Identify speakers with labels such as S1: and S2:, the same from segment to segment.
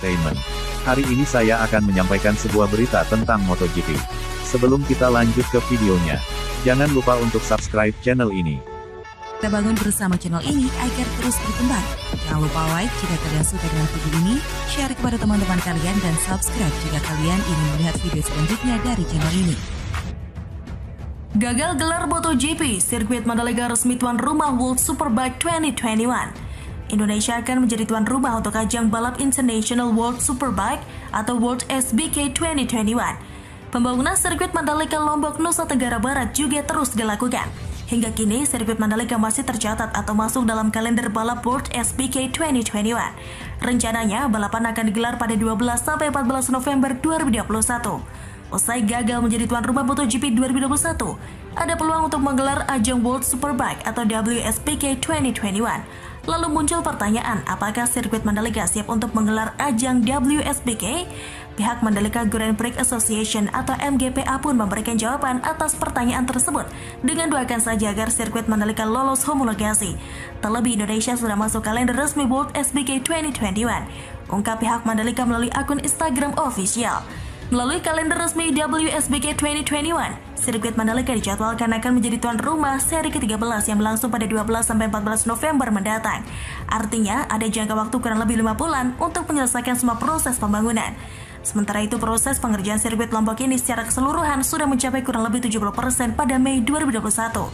S1: Entertainment. Hari ini saya akan menyampaikan sebuah berita tentang MotoGP. Sebelum kita lanjut ke videonya, jangan lupa untuk subscribe channel ini.
S2: Kita bangun bersama channel ini agar terus berkembang. Jangan lupa like jika kalian suka dengan video ini, share kepada teman-teman kalian, dan subscribe jika kalian ingin melihat video selanjutnya dari channel ini. Gagal gelar MotoGP, sirkuit Mandalika resmi tuan rumah World Superbike 2021. Indonesia akan menjadi tuan rumah untuk ajang balap International World Superbike atau World SBK 2021. Pembangunan sirkuit Mandalika Lombok, Nusa Tenggara Barat juga terus dilakukan. Hingga kini, sirkuit Mandalika masih tercatat atau masuk dalam kalender balap World SBK 2021. Rencananya, balapan akan digelar pada 12-14 November 2021. Usai gagal menjadi tuan rumah MotoGP 2021, ada peluang untuk menggelar ajang World Superbike atau WSBK 2021. Lalu muncul pertanyaan, apakah sirkuit Mandalika siap untuk menggelar ajang WSBK? Pihak Mandalika Grand Prix Association atau MGPA pun memberikan jawaban atas pertanyaan tersebut dengan doakan saja agar sirkuit Mandalika lolos homologasi. Terlebih Indonesia sudah masuk kalender resmi World SBK 2021, ungkap pihak Mandalika melalui akun Instagram official. Melalui kalender resmi WSBK 2021, sirkuit Mandalika dijadwalkan akan menjadi tuan rumah seri ke-13 yang berlangsung pada 12-14 November mendatang. Artinya, ada jangka waktu kurang lebih 5 bulan untuk menyelesaikan semua proses pembangunan. Sementara itu, proses pengerjaan sirkuit Lombok ini secara keseluruhan sudah mencapai kurang lebih 70% pada Mei 2021.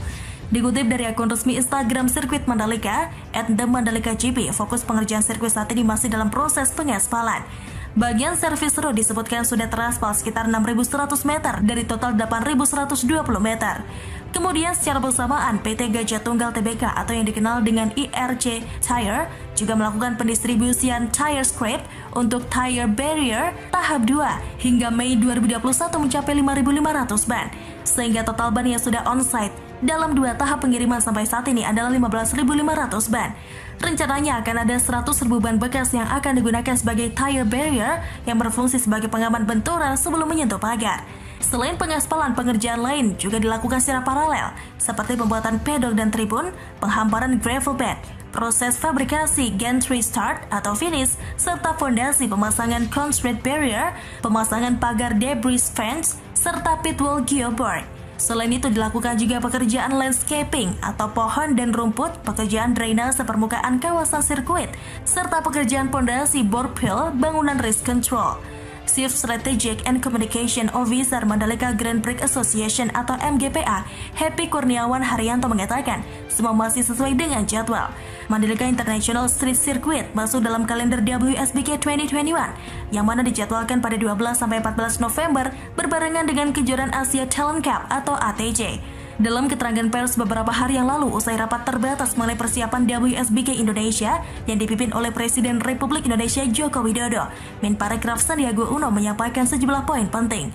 S2: Dikutip dari akun resmi Instagram sirkuit Mandalika, @themandalika.gp, fokus pengerjaan sirkuit saat ini masih dalam proses pengaspalan. Bagian servis road disebutkan sudah teraspal sekitar 6.100 meter dari total 8.120 meter. Kemudian secara bersamaan PT Gajah Tunggal Tbk atau yang dikenal dengan IRC Tire juga melakukan pendistribusian tire scrape untuk tire barrier tahap 2 hingga Mei 2021 mencapai 5.500 ban, sehingga total ban yang sudah on-site dalam 2 tahap pengiriman sampai saat ini adalah 15.500 ban. Rencananya akan ada 100.000 ban bekas yang akan digunakan sebagai tire barrier yang berfungsi sebagai pengaman benturan sebelum menyentuh pagar. Selain pengaspalan, pengerjaan lain juga dilakukan secara paralel, seperti pembuatan pedok dan tribun, penghamparan gravel bed, proses fabrikasi gantry start atau finish, serta fondasi, pemasangan concrete barrier, pemasangan pagar debris fence, serta pitwall gearboard. Selain itu dilakukan juga pekerjaan landscaping atau pohon dan rumput, pekerjaan drainase permukaan kawasan sirkuit, serta pekerjaan pondasi bore pile, bangunan risk control. Chief Strategic and Communication Officer Mandalika Grand Prix Association atau MGPA, Happy Kurniawan Haryanto mengatakan, semua masih sesuai dengan jadwal. Mandalika International Street Circuit masuk dalam kalender WSBK 2021 yang mana dijadwalkan pada 12-14 November berbarengan dengan kejuaraan Asia Talent Cup atau ATC. Dalam keterangan pers beberapa hari yang lalu usai rapat terbatas mengenai persiapan WSBK Indonesia yang dipimpin oleh Presiden Republik Indonesia Joko Widodo, Menparekraf Sandiaga Uno menyampaikan sejumlah poin penting.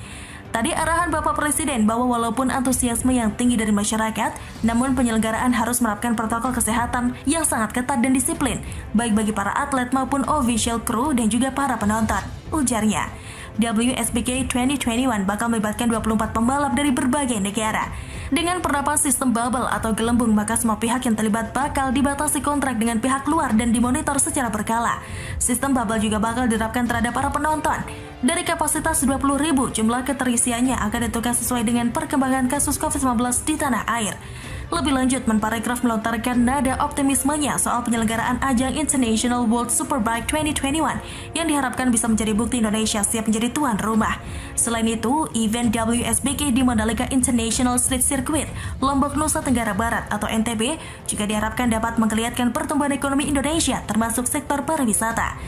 S2: Tadi arahan Bapak Presiden bahwa walaupun antusiasme yang tinggi dari masyarakat, namun penyelenggaraan harus menerapkan protokol kesehatan yang sangat ketat dan disiplin, baik bagi para atlet maupun official crew dan juga para penonton, ujarnya. WSBK 2021 bakal melibatkan 24 pembalap dari berbagai negara. Dengan penerapan sistem bubble atau gelembung, maka semua pihak yang terlibat bakal dibatasi kontrak dengan pihak luar dan dimonitor secara berkala. Sistem bubble juga bakal diterapkan terhadap para penonton. Dari kapasitas 20.000, jumlah keterisiannya akan ditentukan sesuai dengan perkembangan kasus COVID-19 di tanah air. Lebih lanjut, Menparekraf melontarkan nada optimismenya soal penyelenggaraan ajang International World Superbike 2021 yang diharapkan bisa menjadi bukti Indonesia siap menjadi tuan rumah. Selain itu, event WSBK di Mandalika International Street Circuit, Lombok, Nusa Tenggara Barat atau NTB juga diharapkan dapat menggeliatkan pertumbuhan ekonomi Indonesia termasuk sektor pariwisata.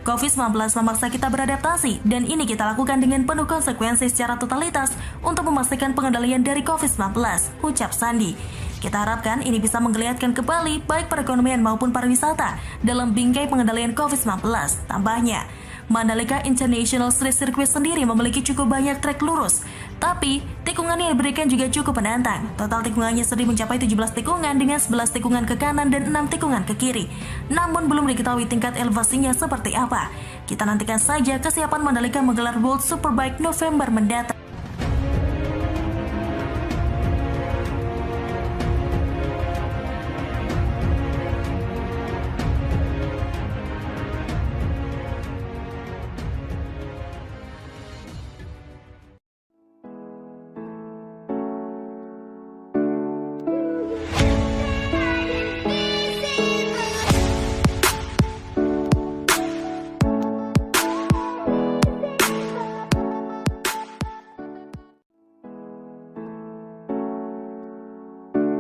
S2: COVID-19 memaksa kita beradaptasi dan ini kita lakukan dengan penuh konsekuensi secara totalitas untuk memastikan pengendalian dari COVID-19, ucap Sandi. Kita harapkan ini bisa menggeliatkan kembali baik perekonomian maupun pariwisata dalam bingkai pengendalian COVID-19, tambahnya. Mandalika International Street Circuit sendiri memiliki cukup banyak trek lurus, tapi tikungan yang diberikan juga cukup menantang. Total tikungannya sendiri mencapai 17 tikungan dengan 11 tikungan ke kanan dan 6 tikungan ke kiri. Namun belum diketahui tingkat elevasinya seperti apa. Kita nantikan saja kesiapan Mandalika menggelar World Superbike November mendatang.